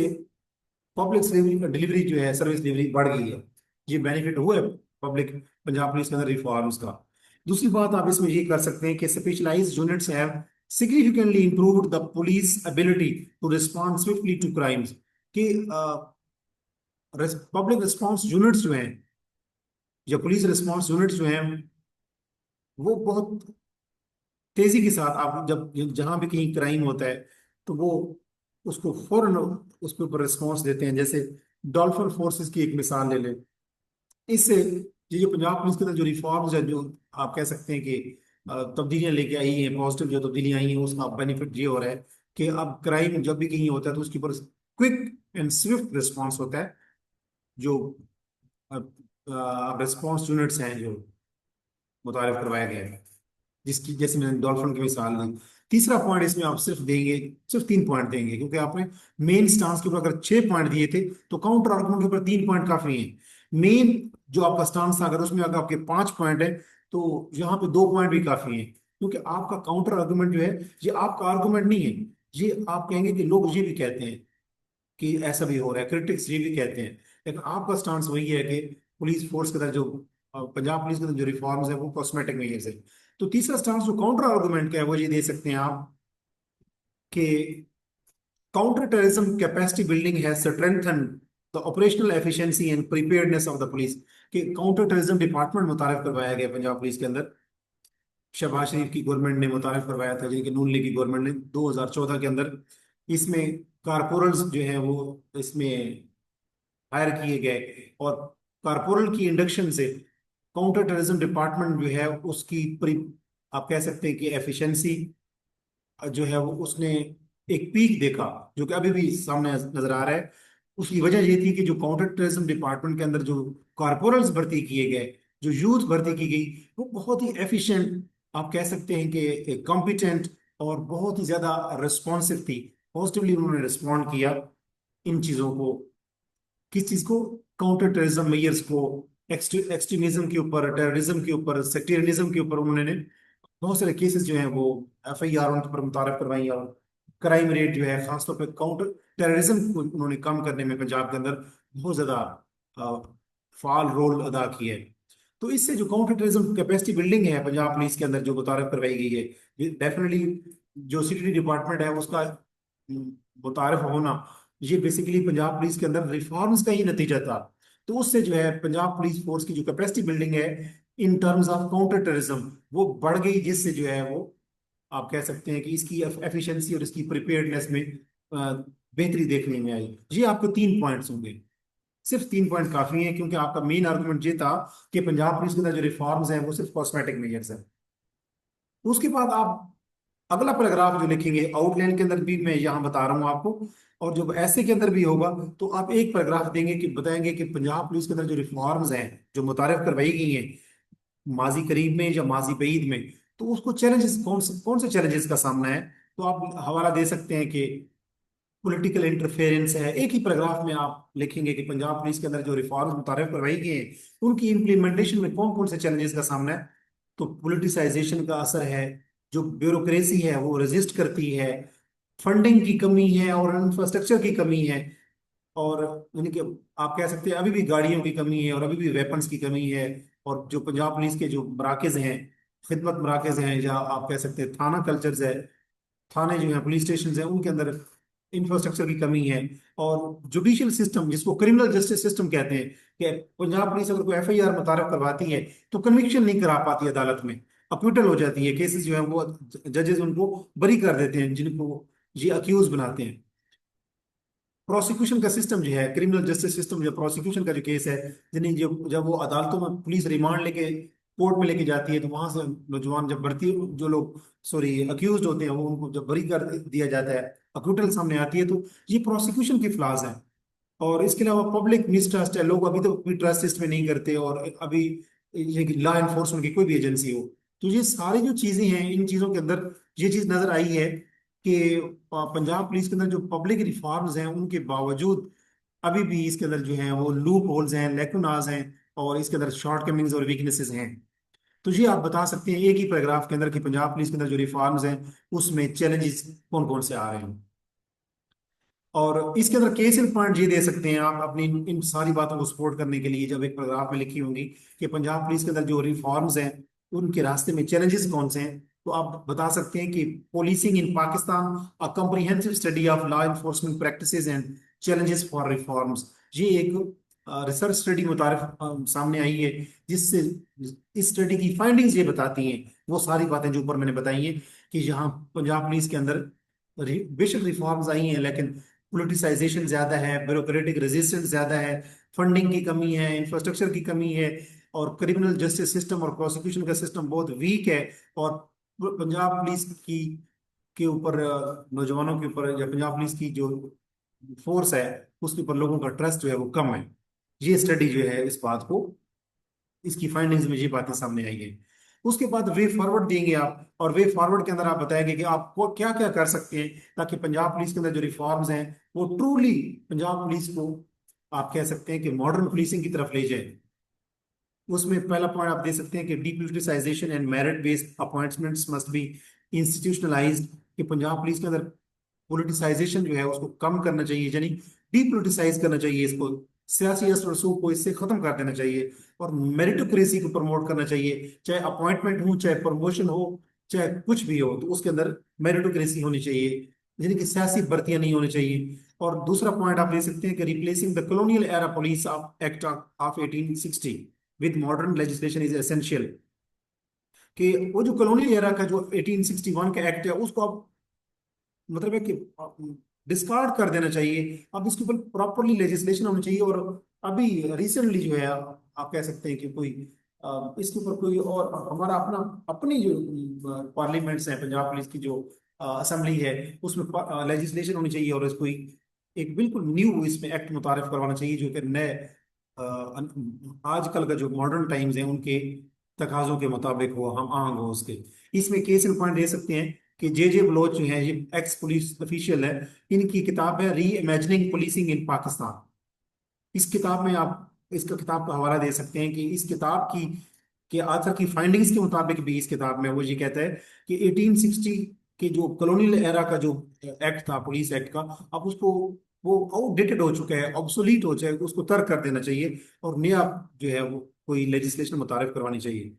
पब्लिक डिलीवरी जो है, सर्विस डिलीवरी बढ़ गई है। ये बेनिफिट हुआ है पब्लिक पंजाब पुलिस के अंदर रिफॉर्म्स का। दूसरी बात आप इसमें ये कर सकते हैं कि specialised units have significantly improved the police ability to respond swiftly to crimes. कि पब्लिक रिस्पॉन्स यूनिट्स जो हैं या पुलिस रिस्पॉन्स यूनिट्स जो हैं वो बहुत तेजी के साथ, आप जब जहां भी कहीं क्राइम होता है तो वो उसको फौरन उसके ऊपर रिस्पॉन्स देते हैं। जैसे डॉल्फिन फोर्सेस की एक मिसाल ले लें। इससे ये जो पंजाब पुलिस के अंदर जो रिफॉर्म्स है, जो आप कह सकते हैं कि तब्दीलियां लेके आई हैं, पॉजिटिव जो तब्दीलियां आई हैं, उसका बेनिफिट ये हो रहा है कि अब क्राइम जब भी कहीं होता है तो उसके ऊपर क्विक एंड स्विफ्ट रिस्पॉन्स होता है। जो रिस्पॉन्स यूनिट्स हैं जो मुतारिफ करवाया गया है, जिसकी जैसे मैंने डॉल्फिन की मिसाल दी। तीसरा पॉइंट इसमें आप सिर्फ देंगे, सिर्फ 3 पॉइंट देंगे, क्योंकि आपने मेन स्टांस के ऊपर अगर 6 पॉइंट दिए थे तो काउंटर आर्गुमेंट के ऊपर 3 पॉइंट काफी है। मेन जो आपका स्टांस था अगर उसमें अगर आपके 5 पॉइंट है तो यहाँ पे 2 पॉइंट भी काफी है, क्योंकि आपका काउंटर आर्गुमेंट जो है ये आपका आर्गुमेंट नहीं है। ये आप कहेंगे कि लोग ये भी कहते हैं कि ऐसा भी हो रहा है, क्रिटिक्स ये भी कहते हैं, लेकिन आपका स्टांस वही है कि पुलिस फोर्स के अंदर जो पंजाब पुलिस के अंदर जो रिफॉर्म्स है वो कॉस्मेटिक मेजर्स है। तो तीसरा स्टांस जो काउंटर आर्गुमेंट का है वो ये दे सकते हैं आप कि counter terrorism capacity building has strengthen the operational efficiency and preparedness of the police. कि काउंटर टेररिज्म डिपार्टमेंट मुतारिफ करवाया गया पंजाब पुलिस के अंदर, शहबाज शरीफ की गवर्नमेंट ने मुतारिफ करवाया था, यानी कि नून लीग की गवर्नमेंट ने 2014 के अंदर। इसमें कारपोरल्स जो है वो इसमें हायर किए गए और कारपोरल की इंडक्शन से काउंटर टेररिज्म डिपार्टमेंट जो है उसकी आप कह सकते हैं कि एफिशिएंसी जो है वो उसने एक पीक देखा, जो कि अभी भी सामने नजर आ रहा है। उसकी वजह ये थी कि जो काउंटर टेररिज्म डिपार्टमेंट के अंदर जो कॉर्पोरल्स भर्ती किए गए, जो यूथ भर्ती की गई, वो बहुत ही एफिशिएंट, आप कह सकते हैं कि कॉम्पिटेंट और बहुत ही ज्यादा रिस्पॉन्सिव थी। पॉजिटिवली उन्होंने रिस्पॉन्ड किया इन चीजों को, किस चीज को, काउंटर टेररिज्म मेयर्स को, एक्सट्रीमिज्म के ऊपर, टेररिज्म के ऊपर, सेक्टेरियनिज्म के ऊपर उन्होंने बहुत सारे केसेस जो हैं वो एफआईआर उनके ऊपर मुतारफ करवाई, और क्राइम रेट जो है खासतौर पर काउंटर टेररिज्म को उन्होंने कम करने में पंजाब के अंदर बहुत ज्यादा अ, फाल रोल अदा किया है। तो इससे जो काउंटर टेररिज्म कैपेसिटी बिल्डिंग है पंजाब पुलिस के अंदर जो मुतारफ करवाई गई है, डेफिनेटली जो सिटी डिपार्टमेंट है उसका मुतारफ होना, ये बेसिकली पंजाब पुलिस के अंदर रिफॉर्म्स का ही नतीजा था। तो उससे जो है पंजाब पुलिस फोर्स की जो कैपेसिटी बिल्डिंग है in terms of counter terrorism वो बढ़ गई, जिससे जो है वो आप कह सकते हैं कि इसकी एफिशिएंसी और इसकी प्रिपेयर्डनेस में बेहतरी देखने में आई। ये आपको 3 पॉइंट्स होंगे, सिर्फ 3 पॉइंट काफी है, क्योंकि आपका मेन आर्गुमेंट ये था कि पंजाब पुलिस के अंदर जो रिफॉर्म्स हैं वो सिर्फ कॉस्मेटिक मेजर्स हैं। उसके बाद आप अगला पैराग्राफ जो लिखेंगे आउटलाइन के अंदर भी मैं यहाँ बता रहा हूँ आपको, और जो ऐसे के अंदर भी होगा, तो आप एक पैराग्राफ देंगे कि बताएंगे कि पंजाब पुलिस के अंदर जो रिफॉर्म्स हैं जो मुतारिफ करवाई गई हैं माजी करीब में या माजी बईद में, तो उसको चैलेंजेस कौन से चैलेंजेस का सामना है। तो आप हवाला दे सकते हैं कि पॉलिटिकल इंटरफेरेंस है। एक ही पैराग्राफ में आप लिखेंगे कि पंजाब पुलिस के अंदर जो रिफॉर्म मुतारिफ करवाई गई हैं उनकी इम्प्लीमेंटेशन में कौन कौन से चैलेंजेस का सामना है। तो पॉलिटिसाइजेशन का असर है, जो ब्यूरोक्रेसी है वो रेजिस्ट करती है, फंडिंग की कमी है और इंफ्रास्ट्रक्चर की कमी है, और यानी कि आप कह सकते हैं अभी भी गाड़ियों की कमी है और अभी भी वेपन्स की कमी है। और जो पंजाब पुलिस के जो मराकज हैं, खिदमत मराकज हैं, या आप कह सकते हैं थाना कल्चर्स है, थाने जो हैं पुलिस स्टेशन हैं, उनके अंदर इंफ्रास्ट्रक्चर की कमी है। और जुडिशियल सिस्टम जिसको क्रिमिनल जस्टिस सिस्टम कहते हैं, कि पंजाब पुलिस अगर कोई एफआईआर मुतारफ करवाती है तो कन्विक्शन नहीं करा पाती अदालत में, अक्विटल हो जाती है, केसेस जो है वो जजेस उनको बरी कर देते हैं जिनको ये अक्यूज बनाते हैं। प्रोसिक्यूशन का सिस्टम जो है, क्रिमिनल जस्टिस सिस्टम, जो प्रोसिक्यूशन का जो केस है, जिन्हें जो जब वो अदालतों में पुलिस रिमांड लेके कोर्ट में लेके जाती है, तो वहां से नौजवान जब भर्ती, जो लोग सॉरी अक्यूज होते हैं, वो उनको जब बरी कर दिया जाता है, अक्यूटल सामने आती है, तो ये प्रोसिक्यूशन के फ्लॉज हैं। और इसके अलावा पब्लिक मिसट्रस्ट है, लोग अभी तो कोई ट्रस्ट इसमें नहीं करते, और अभी ये लॉ एनफोर्समेंट की कोई भी एजेंसी हो, तो ये सारी जो चीजें हैं, इन चीजों के अंदर ये चीज नजर आई है कि पंजाब पुलिस के अंदर जो पब्लिक रिफॉर्म्स हैं उनके बावजूद अभी भी इसके अंदर जो है वो लूप होल्स हैं, लेकुनाज हैं, और इसके अंदर शॉर्टकमिंग्स और वीकनेसेस हैं। तो ये आप बता सकते हैं एक ही पैराग्राफ के अंदर कि पंजाब पुलिस के अंदर जो रिफॉर्म्स हैं उसमें चैलेंजेस कौन कौन से आ रहे हैं। और इसके अंदर केस इन पॉइंट ये दे सकते हैं आप अपनी इन सारी बातों को सपोर्ट करने के लिए, जब एक पैराग्राफ में लिखी होंगी कि पंजाब पुलिस के अंदर जो रिफॉर्म्स हैं उनके रास्ते में चैलेंजेस कौन से हैं, तो आप बता सकते हैं कि policing in Pakistan, a comprehensive study of law enforcement practices and challenges for reforms, ये एक रिसर्च स्टडी मुतारिफ सामने आई है, जिससे इस स्टडी की फाइंडिंग्स ये बताती हैं वो सारी बातें जो ऊपर मैंने बताई हैं, कि यहाँ पंजाब पुलिस के अंदर बेशक रिफॉर्म्स आई हैं, लेकिन पोलिटिसाइजेशन ज्यादा है, ब्यूरोक्रेटिक रेजिस्टेंस ज्यादा है, फंडिंग की कमी है, इंफ्रास्ट्रक्चर की कमी है, और क्रिमिनल जस्टिस सिस्टम और प्रोसिक्यूशन का सिस्टम बहुत वीक है। और पंजाब पुलिस की के ऊपर नौजवानों के ऊपर, या पंजाब पुलिस की जो फोर्स है उसके ऊपर लोगों का ट्रस्ट जो है वो कम है। ये स्टडी जो है इस बात को, इसकी फाइंडिंग्स में ये बातें सामने आई है। उसके बाद वे फॉरवर्ड देंगे आप, और वे फॉरवर्ड के अंदर आप बताएंगे कि आपको क्या क्या कर सकते हैं ताकि पंजाब पुलिस के अंदर जो रिफॉर्म्स हैं वो ट्रूली पंजाब पुलिस को आप कह सकते हैं कि मॉडर्न पुलिसिंग की तरफ ले जाए। उसमें पहला पॉइंट आप दे सकते हैं कि depoliticisation and merit based appointments must be institutionalised, कि पंजाब पुलिस के अंदर पोलिटिसाइजेशन जो है उसको कम करना चाहिए, यानी डीपोलिटिसाइज करना चाहिए इसको, सियासी असर रसूख को इससे खत्म कर देना चाहिए, और मेरिटोक्रेसी को प्रमोट करना चाहिए, चाहे अपॉइंटमेंट हो, चाहे प्रमोशन हो, चाहे कुछ भी हो, तो उसके अंदर मेरिटोक्रेसी होनी चाहिए, यानी कि सियासी भर्तियां नहीं होनी चाहिए। और दूसरा पॉइंट आप ले सकते हैं कि replacing the colonial era police of act of 1860 with modern legislation is essential, कि वो जो कॉलोनियल एरा का जो 1861 का एक्ट है उसको आप मतलब है कि डिस्कार्ड कर देना चाहिए। अब इसके ऊपर प्रॉपरली लेजिस्लेशन होनी चाहिए, और अभी रिसेंटली जो है आप कह सकते हैं कि कोई इसके ऊपर कोई और हमारा अपना अपनी जो पार्लियामेंट्स है, पंजाब पुलिस की जो असेंबली है, उसमें लेजिस्लेशन होनी चाहिए और इसको एक बिल्कुल न्यू इसमें एक्ट मुतारिफ करवाना चाहिए जो कि नए आजकल का जो मॉडर्न टाइम्स हैं उनके तकाजों के मुताबिक हो, हम आहंग हो उसके। इसमें केस इन पॉइंट दे सकते हैं कि जे बलोच जो है, ये एक्स पुलिस ऑफिशियल है, इनकी किताब है री इमेजिनिंग पुलिसिंग इन पाकिस्तान। इस किताब में आप इसका किताब का हवाला दे सकते हैं कि इस किताब की के आथर की फाइंडिंग्स के मुताबिक भी इस किताब में वो ये कहता है कि 1860 के जो कॉलोनियल एरा का जो एक्ट था, पुलिस एक्ट का, अब उसको वो आउटडेटेड हो चुका है, ऑब्सोलीट हो चुका है, उसको तर्क कर देना चाहिए और नया जो है वो कोई लेजिस्लेशन मुतारिफ करवानी चाहिए।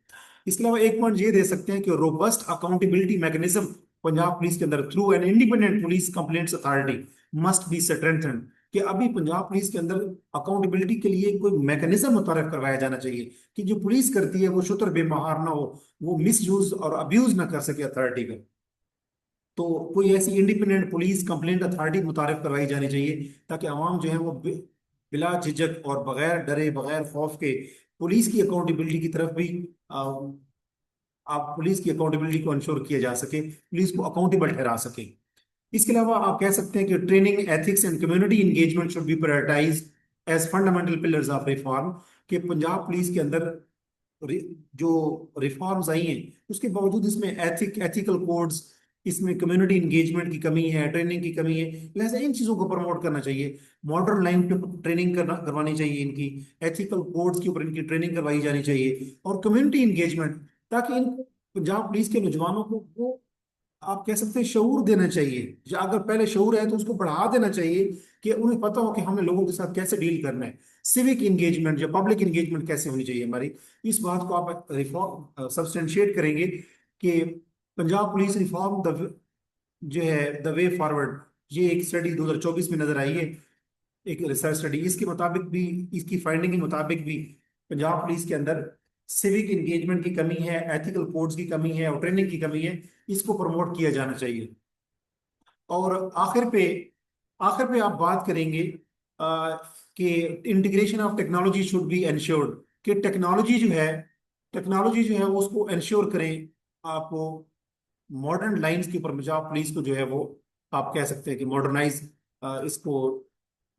इसके अलावा एक पॉइंट ये दे सकते हैं कि robust accountability mechanism Punjab police के अंदर through an independent police complaints authority must be strengthened, कि अभी पंजाब पुलिस के अंदर अकाउंटेबिलिटी के लिए कोई मैकेनिज्म मुतारफ करवाया जाना चाहिए कि जो पुलिस करती है वो शुतर बेमहार ना हो, वो मिस यूज और अब्यूज ना कर सके अथॉरिटी का। तो कोई ऐसी इंडिपेंडेंट पुलिस कंप्लेंट अथॉरिटी मुतारफ करवाई जानी चाहिए ताकि आवाम जो है वो बिला झिझक और बगैर डरे बगैर खौफ के पुलिस की अकाउंटेबिलिटी की तरफ भी आ, आप पुलिस की अकाउंटेबिलिटी को इंश्योर किया जा सके, पुलिस को अकाउंटेबल ठहरा सके। इसके अलावा आप कह सकते हैं कि training, ethics and community engagement should be prioritise as fundamental pillars of reform. कि पंजाब पुलिस के अंदर जो रिफॉर्म्स आई हैं उसके बावजूद इसमें एथिकल कोड्स, इसमें कम्युनिटी इंगेजमेंट की कमी है, ट्रेनिंग की कमी है, लिहाजा इन चीज़ों को प्रमोट करना चाहिए। मॉडर्न लाइन पे ट्रेनिंग करवानी चाहिए इनकी, एथिकल कोड्स के ऊपर इनकी ट्रेनिंग करवाई जानी चाहिए और कम्युनिटी इंगेजमेंट, ताकि इन पंजाब पुलिस के नौजवानों को वो आप कह सकते हैं शऊर देना चाहिए। या अगर पहले शऊर है तो उसको बढ़ा देना चाहिए कि उन्हें पता हो कि हमें लोगों के साथ कैसे डील करना है। सिविक इंगेजमेंट या पब्लिक इंगेजमेंट कैसे होनी चाहिए हमारी, इस बात को आप रिफॉर्म सब्सटेंशिएट करेंगे कि पंजाब पुलिस रिफॉर्म द जो है द वे फॉरवर्ड। ये एक स्टडी 2024 में नजर आई है, एक रिसर्च स्टडी, इसके मुताबिक भी, इसकी फाइंडिंग के मुताबिक भी पंजाब पुलिस के अंदर सिविक इंगेजमेंट की कमी है, एथिकल कोड्स की कमी है और ट्रेनिंग की कमी है। इसको प्रमोट किया जाना चाहिए। और आखिर पे आप बात करेंगे कि integration of technology should be ensured, कि टेक्नोलॉजी जो है वो उसको एंश्योर करें। आपको मॉडर्न लाइंस के ऊपर पंजाब पुलिस को जो है वो आप कह सकते हैं कि मॉडर्नाइज, इसको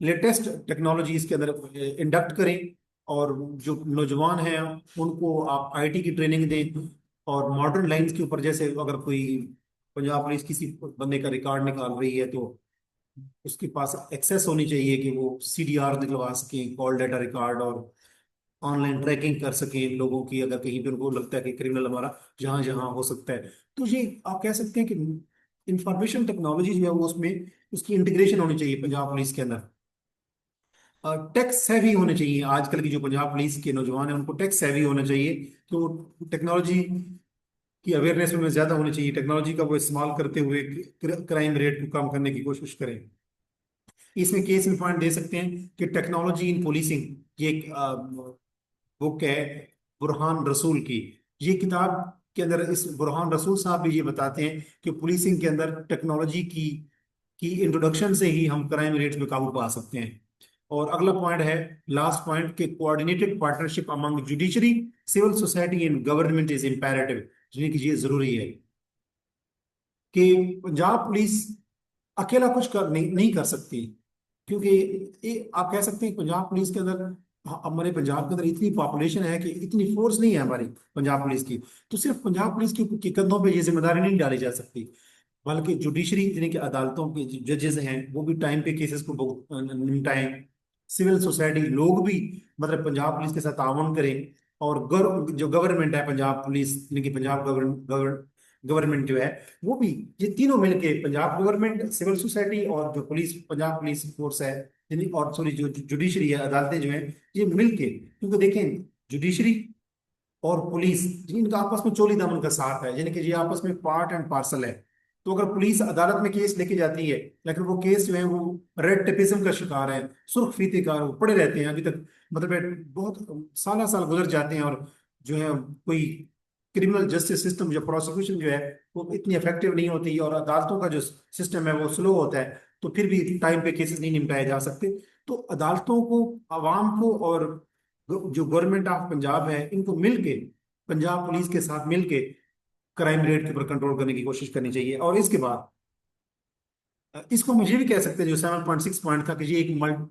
लेटेस्ट टेक्नोलॉजी इसके अंदर इंडक्ट करें और जो नौजवान हैं उनको आप आईटी की ट्रेनिंग दें। और मॉडर्न लाइंस के ऊपर जैसे अगर कोई पंजाब पुलिस किसी बंदे का रिकॉर्ड निकाल रही है तो उसके पास एक्सेस होनी चाहिए कि वो सीडीआर निकलवा सके, कॉल डाटा रिकॉर्ड, और ऑनलाइन ट्रैकिंग कर सके लोगों की, अगर कहीं पे उनको लगता है कि क्रिमिनल हमारा जहां जहां हो सकता है। तो ये आप कह सकते हैं कि इंफॉर्मेशन टेक्नोलॉजी जो है वो उसमें उसकी इंटीग्रेशन होनी चाहिए पंजाब पुलिस के अंदर। टेक्स सेवी होने चाहिए, आजकल की जो पंजाब पुलिस के नौजवान हैं उनको टेक्स सेवी होना चाहिए, तो टेक्नोलॉजी की अवेयरनेस में ज्यादा होनी चाहिए, टेक्नोलॉजी का वो इस्तेमाल करते हुए क्राइम रेट को कम करने की कोशिश करें। इसमें केस इन पॉइंट दे सकते हैं कि टेक्नोलॉजी इन पुलिसिंग, ये एक बुक है बुरहान रसूल की। ये किताब के अंदर इस बुरहान रसूल साहब भी ये बताते हैं कि पुलिसिंग के अंदर टेक्नोलॉजी की इंट्रोडक्शन से ही हम क्राइम रेट में काबू पा सकते हैं। और अगला पॉइंट है, लास्ट पॉइंट, के coordinated partnership among judiciary, civil society and government is imperative. ये जरूरी है कि पंजाब पुलिस अकेला कुछ नहीं कर सकती, क्योंकि आप कह सकते हैं पंजाब पुलिस के अंदर, हमारे पंजाब के अंदर इतनी पॉपुलेशन है कि इतनी फोर्स नहीं है हमारी पंजाब पुलिस की, तो सिर्फ पंजाब पुलिस की कंधों पे ये जिम्मेदारी नहीं डाली जा सकती, बल्कि जुडिशरी यानी कि अदालतों के जो जजेस हैं वो भी टाइम पे केसेस को निपटाएं। सिविल सोसाइटी लोग भी मतलब पंजाब पुलिस के साथ ताउन करें। और जो गवर्नमेंट है पंजाब पुलिस यानी कि पंजाब गवर्नमेंट जो है वो भी, ये तीनों मिलके पंजाब गवर्नमेंट, सिविल सोसाइटी और जो पुलिस पंजाब पुलिस फोर्स है यानी, और सॉरी जो जुडिशरी है, अदालतें जो है, ये मिलके, क्योंकि देखें जुडिशरी और पुलिस इनका आपस में चोली दामन का साथ है, यानी कि ये आपस में पार्ट एंड पार्सल है। तो अगर पुलिस अदालत में केस लेके जाती है लेकिन वो केस जो है वो रेड टेपिज्म का शिकार है, सुर्ख फीते का वो पड़े रहते हैं अभी तक, मतलब बहुत साल साल गुजर जाते हैं, और जो है कोई क्रिमिनल जस्टिस सिस्टम, जो प्रोसिक्यूशन जो है वो इतनी इफेक्टिव नहीं होती और अदालतों का जो सिस्टम है वो स्लो होता है, तो फिर भी टाइम पे केसेस नहीं निपटाए जा सकते। तो अदालतों को, आवाम को और जो गवर्नमेंट ऑफ पंजाब है, इनको मिलके, पंजाब पुलिस के साथ मिलके क्राइम रेट के ऊपर कंट्रोल करने की कोशिश करनी चाहिए। और इसके बाद इसको मुझे भी कह सकते हैं, जो 7.6 पॉइंट था, कि ये एक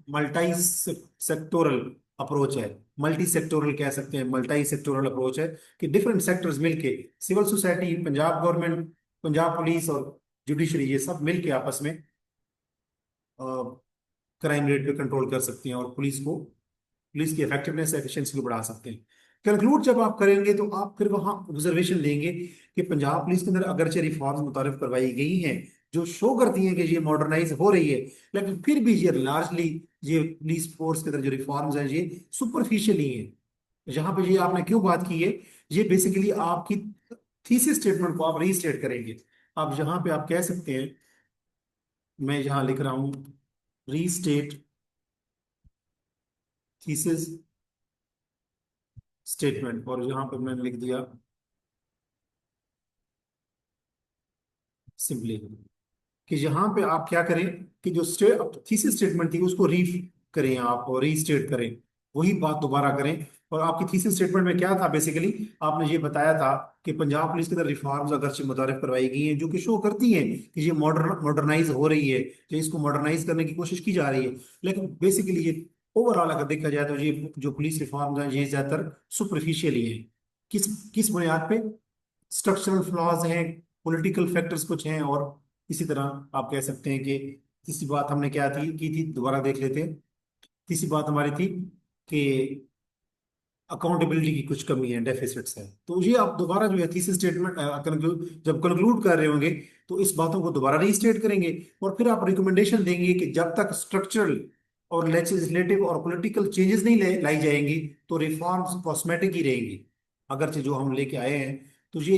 मल्टी सेक्टोरल अप्रोच है। मल्टी सेक्टोरल कह सकते हैं, मल्टी सेक्टोरल अप्रोच है कि डिफरेंट सेक्टर्स मिलके, civil society, Punjab government, Punjab police और जुडिशरी, ये सब मिलके आपस में क्राइम रेट पे कंट्रोल कर सकते हैं और पुलिस की इफेक्टिवनेस, एफिशिएंसी को बढ़ा सकते हैं। कंक्लूड जब आप करेंगे तो आप फिर वहां ऑब्जर्वेशन देंगे कि पंजाब पुलिस के अंदर अगरचे रिफॉर्म्स मुतारिफ करवाई गई हैं जो शो करती हैं कि ये मॉडर्नाइज हो रही है, लेकिन फिर भी ये लार्जली, ये पुलिस फोर्स के अंदर जो रिफॉर्म्स हैं ये सुपरफिशियली हैं। यहाँ पे ये आपने क्यों बात की है, ये बेसिकली आपकी थीसिस स्टेटमेंट को आप रीस्टेट करेंगे। आप यहाँ पे आप कह सकते हैं, मैं यहाँ लिख रहा हूँ, रीस्टेट थीसिस स्टेटमेंट, और यहाँ पर मैंने लिख दिया सिंपली कि यहाँ पे आप क्या करें कि जो थीसिस स्टेटमेंट थी उसको री करें, आप और रीस्टेट करें, वही बात दोबारा करें। और आपकी थीसिस स्टेटमेंट में क्या था, बेसिकली आपने ये बताया था कि पंजाब पुलिस के अंदर रिफॉर्म्स अगरचे मुतारिफ करवाई गई हैं जो कि शो करती हैं कि ये मॉडर्नाइज हो रही है, जो इसको मॉडर्नाइज करने की कोशिश की जा रही है। लेकिन बेसिकली ये ओवरऑल अगर देखा जाए तो ये जो पुलिस रिफॉर्म्स हैं ये ज्यादातर सुपरफिशियली है। किस किस बुनियाद पे? स्ट्रक्चरल फ्लॉज हैं, पॉलिटिकल फैक्टर्स कुछ हैं, और इसी तरह आप कह सकते हैं कि तीसरी बात हमने क्या थी की थी, दोबारा देख लेते हैं। तीसरी बात हमारी थी कि अकाउंटेबिलिटी की कुछ कमी है, डेफिसिट्स है। तो ये आप दोबारा जो है थीसिस स्टेटमेंट जब कंक्लूड कर रहे होंगे तो इस बातों को दोबारा रीस्टेट करेंगे, और फिर आप रिकमेंडेशन देंगे कि जब तक स्ट्रक्चरल और लेजिस्लेटिव और पॉलिटिकल चेंजेस नहीं लाई जाएंगी तो रिफॉर्म्स कॉस्मेटिक ही रहेंगी। अगरचे जो हम लेके आए हैं तो ये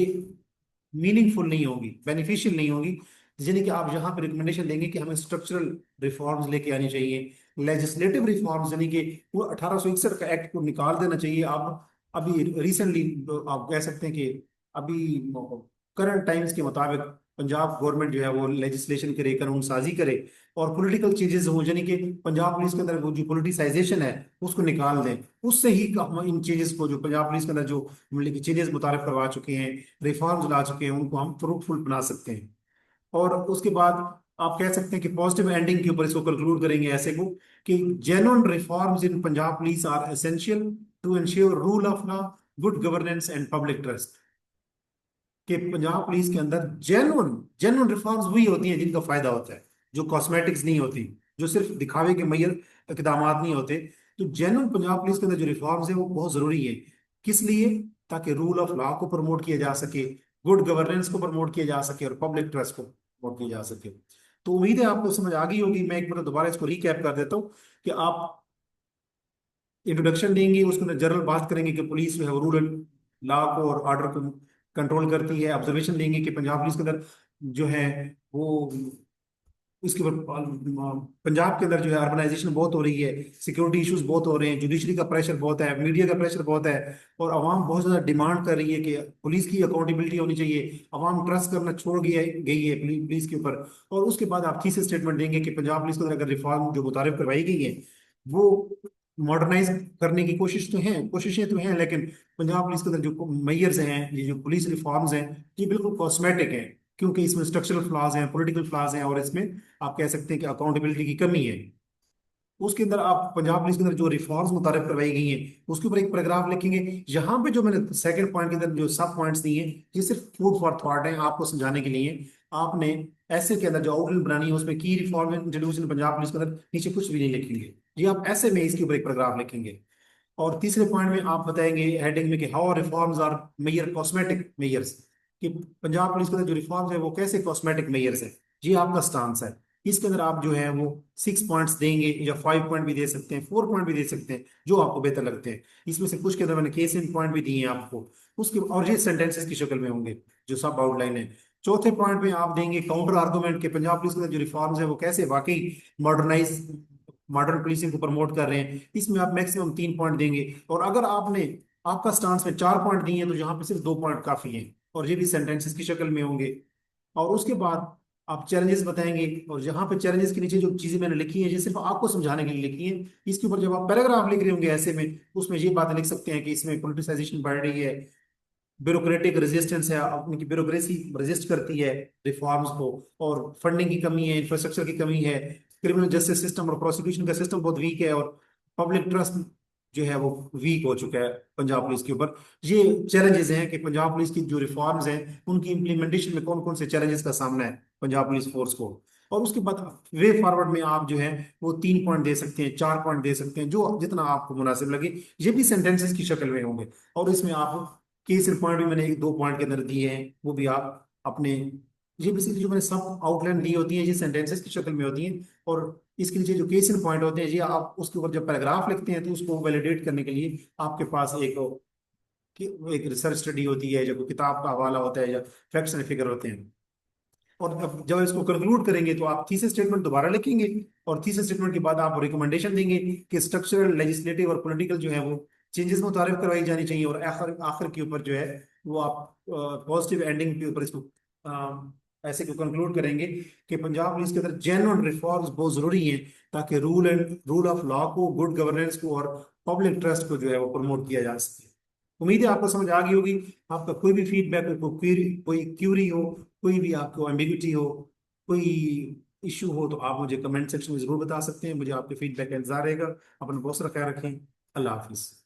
मीनिंगफुल नहीं होगी, बेनिफिशियल नहीं होगी। यानी कि आप यहाँ पे रिकमेंडेशन देंगे कि हमें स्ट्रक्चरल रिफॉर्म्स लेके आनी चाहिए, लेजिस्लेटिव रिफॉर्म्स, यानी कि वो 1861 का एक्ट को निकाल देना चाहिए। आप अभी रिसेंटली आप कह सकते हैं कि अभी करंट टाइम्स के मुताबिक पंजाब गवर्नमेंट जो है वो लेजिस्लेशन करे, कानून साजी करे, और पॉलिटिकल चेंजेस हो, यानी कि पंजाब पुलिस के अंदर वो जो पोलिटिसाइजेशन है उसको निकाल दें। उससे ही हम इन चेंजेस को, जो पंजाब पुलिस के अंदर जो मतलब चेंजेस मुतारिफ करवा चुके हैं, रिफॉर्म्स ला चुके हैं, उनको हम फ्रूटफुल बना सकते हैं। और उसके बाद आप कह सकते हैं कि पॉजिटिव एंडिंग के ऊपर इसको कंक्लूड करेंगे ऐसे को कि genuine reforms in Punjab police are essential to ensure rule of law, good governance and public trust. कि पंजाब पुलिस के अंदर जेन्युइन जेन्युइन रिफॉर्म्स वही होती हैं जिनका फायदा होता है, जो कॉस्मेटिक्स नहीं होती, जो सिर्फ दिखावे के मैयर इकदाम नहीं होते। तो जेन्युइन पंजाब पुलिस के अंदर जो रिफॉर्म्स है वो बहुत जरूरी है। किस लिए? ताकि रूल ऑफ लॉ को प्रमोट किया जा सके, गुड गवर्नेंस को प्रमोट किया जा सके, और पब्लिक ट्रस्ट को प्रमोट किया जा सके। तो उम्मीद है आपको समझ आ गई होगी। मैं एक बार दोबारा इसको रिकैप कर देता हूँ कि आप इंट्रोडक्शन देंगे, उसके अंदर जनरल बात करेंगे कि पुलिस जो है रूल एंड लॉ को और ऑर्डर को कंट्रोल करती है। ऑब्जर्वेशन देंगे कि पंजाब पुलिस के अंदर जो है वो, उसके ऊपर पंजाब के अंदर जो है अर्बनाइजेशन बहुत हो रही है, सिक्योरिटी इश्यूज बहुत हो रहे हैं, जुडिशरी का प्रेशर बहुत है, मीडिया का प्रेशर बहुत है, और आवाम बहुत ज्यादा डिमांड कर रही है कि पुलिस की अकाउंटेबिलिटी होनी चाहिए। आवाम ट्रस्ट करना छोड़ गई है पुलिस के ऊपर। और उसके बाद आप थीसिस स्टेटमेंट देंगे कि पंजाब पुलिस के अंदर अगर रिफॉर्म जो मुतारिफ करवाई गई है वो मॉडर्नाइज करने की कोशिशें तो हैं, लेकिन पंजाब पुलिस के अंदर जो मेयर्स हैं, ये जो पुलिस रिफॉर्म्स हैं, ये बिल्कुल कॉस्मेटिक है, क्योंकि इसमें स्ट्रक्चरल फ्लॉज हैं, पॉलिटिकल फ्लॉज हैं, और इसमें आप कह सकते हैं कि अकाउंटेबिलिटी की कमी है। उसके अंदर आप पंजाब पुलिस के अंदर जो रिफॉर्म्स मुतारिफ करवाई गई हैं उसके ऊपर एक पैराग्राफ लिखेंगे। यहाँ पे जो मैंने सेकंड पॉइंट के अंदर जो सब पॉइंट्स दिए हैं ये सिर्फ फूड फॉर थॉट है आपको समझाने के लिए। आपने ऐसे के अंदर जो आउटलाइन बनानी है उसमें की रिफॉर्म इंट्रोड्यूस इन पंजाब पुलिस के अंदर नीचे कुछ भी नहीं लिखेंगे, ये आप ऐसे में इसके ऊपर एक पैराग्राफ लिखेंगे। और तीसरे पॉइंट में आप बताएंगे हेडिंग में कि how reforms are mere cosmetic measures, कि पंजाब पुलिस के अंदर जो रिफॉर्म्स है वो कैसे कॉस्मेटिक मेयर्स है। ये आपका स्टांस है। इसके अंदर आप जो है वो 6 पॉइंट्स देंगे, या 5 पॉइंट भी दे सकते हैं, 4 पॉइंट भी दे सकते हैं, जो आपको बेहतर लगते हैं। इसमें से कुछ के अंदर मैंने केस इन पॉइंट भी दिए हैं आपको, उसके और ये सेंटेंसेस की शक्ल में होंगे जो सब आउटलाइन है। चौथे पॉइंट में आप देंगे काउंटर आर्गूमेंट के पंजाब पुलिस के अंदर जो रिफॉर्म्स है वो कैसे वाकई मॉडर्नाइज मॉडर्न पुलिसिंग को प्रमोट कर रहे हैं। इसमें आप मैक्सिमम 3 पॉइंट देंगे, और अगर आपने आपका स्टांस में 4 पॉइंट दिए हैं तो यहाँ पे सिर्फ 2 पॉइंट काफी हैं, और ये भी सेंटेंसेस की शक्ल में होंगे। और उसके बाद आप चैलेंजेस बताएंगे, और जहां पे चैलेंजेस के नीचे जो चीजें मैंने लिखी हैं ये सिर्फ आपको समझाने के लिए लिखी हैं। इसके ऊपर जब आप पैराग्राफ लिख रहे होंगे ऐसे में, तो उसमें ये बातें लिख सकते हैं कि इसमें पोलिटिसाइजेशन बढ़ रही है, ब्यूरोक्रेटिक रेजिस्टेंस है, उनकी ब्यूरोक्रेसी रेजिस्ट करती है रिफॉर्म्स को, और फंडिंग की कमी है, इंफ्रास्ट्रक्चर की कमी है, क्रिमिनल जस्टिस सिस्टम और प्रोसिक्यूशन का सिस्टम बहुत वीक है, और पब्लिक ट्रस्ट जो है वो वीक हो चुका है पंजाब पुलिस के ऊपर। ये चैलेंजेस हैं कि पंजाब पुलिस की जो रिफॉर्म्स हैं उनकी इम्प्लीमेंटेशन में कौन कौन से चैलेंजेस का सामना है पंजाब पुलिस फोर्स को। और उसके बाद वे फॉरवर्ड में आप जो है वो 3 पॉइंट दे सकते हैं, 4 पॉइंट दे सकते हैं, जो जितना आपको मुनासिब लगे। ये भी सेंटेंसेस की शक्ल में होंगे, और इसमें आप केस इन पॉइंट भी मैंने 1-2 पॉइंट के अंदर दिए हैं, वो भी आप अपने, ये बेसिकली जो मैंने सब आउटलाइन दी होती है ये सेंटेंसेस की शक्ल में होती हैं। और इसके नीचे जो केस इन पॉइंट होते हैं ये आप उसके ऊपर जब पैराग्राफ लिखते हैं तो उसको वैलिडेट करने के लिए आपके पास एक रिसर्च स्टडी होती है, जो किताब का हवाला होता है, या फैक्ट्स एंड फिगर होते हैं। और जब इसको कंक्लूड करेंगे तो आप थीसिस स्टेटमेंट दोबारा लिखेंगे, और थीसिस स्टेटमेंट के बाद आप रिकमेंडेशन देंगे कि स्ट्रक्चरल, लेजिस्लेटिव और पॉलिटिकल जो है वो चेंजेस मुतारिफ करवाई जानी चाहिए, और आखिर आखिर के ऊपर जो है वो आप पॉजिटिव एंडिंग के ऊपर इसको ऐसे को कंक्लूड करेंगे कि पंजाब पुलिस के अंदर जेन्युइन रिफॉर्म्स बहुत जरूरी हैं, ताकि रूल ऑफ लॉ को, गुड गवर्नेंस को और पब्लिक ट्रस्ट को जो है वो प्रमोट किया जा सके। उम्मीद है आपको समझ आ गई होगी। आपका कोई भी फीडबैक हो, कोई क्यूरी हो, कोई भी आपको एम्बिग्यूटी हो, कोई इश्यू हो, तो आप मुझे कमेंट सेक्शन में जरूर बता सकते हैं। मुझे आपके फीडबैक का इंतजार रहेगा। अपना बहुत सारा ख्याल रखें। अल्लाह हाफिज।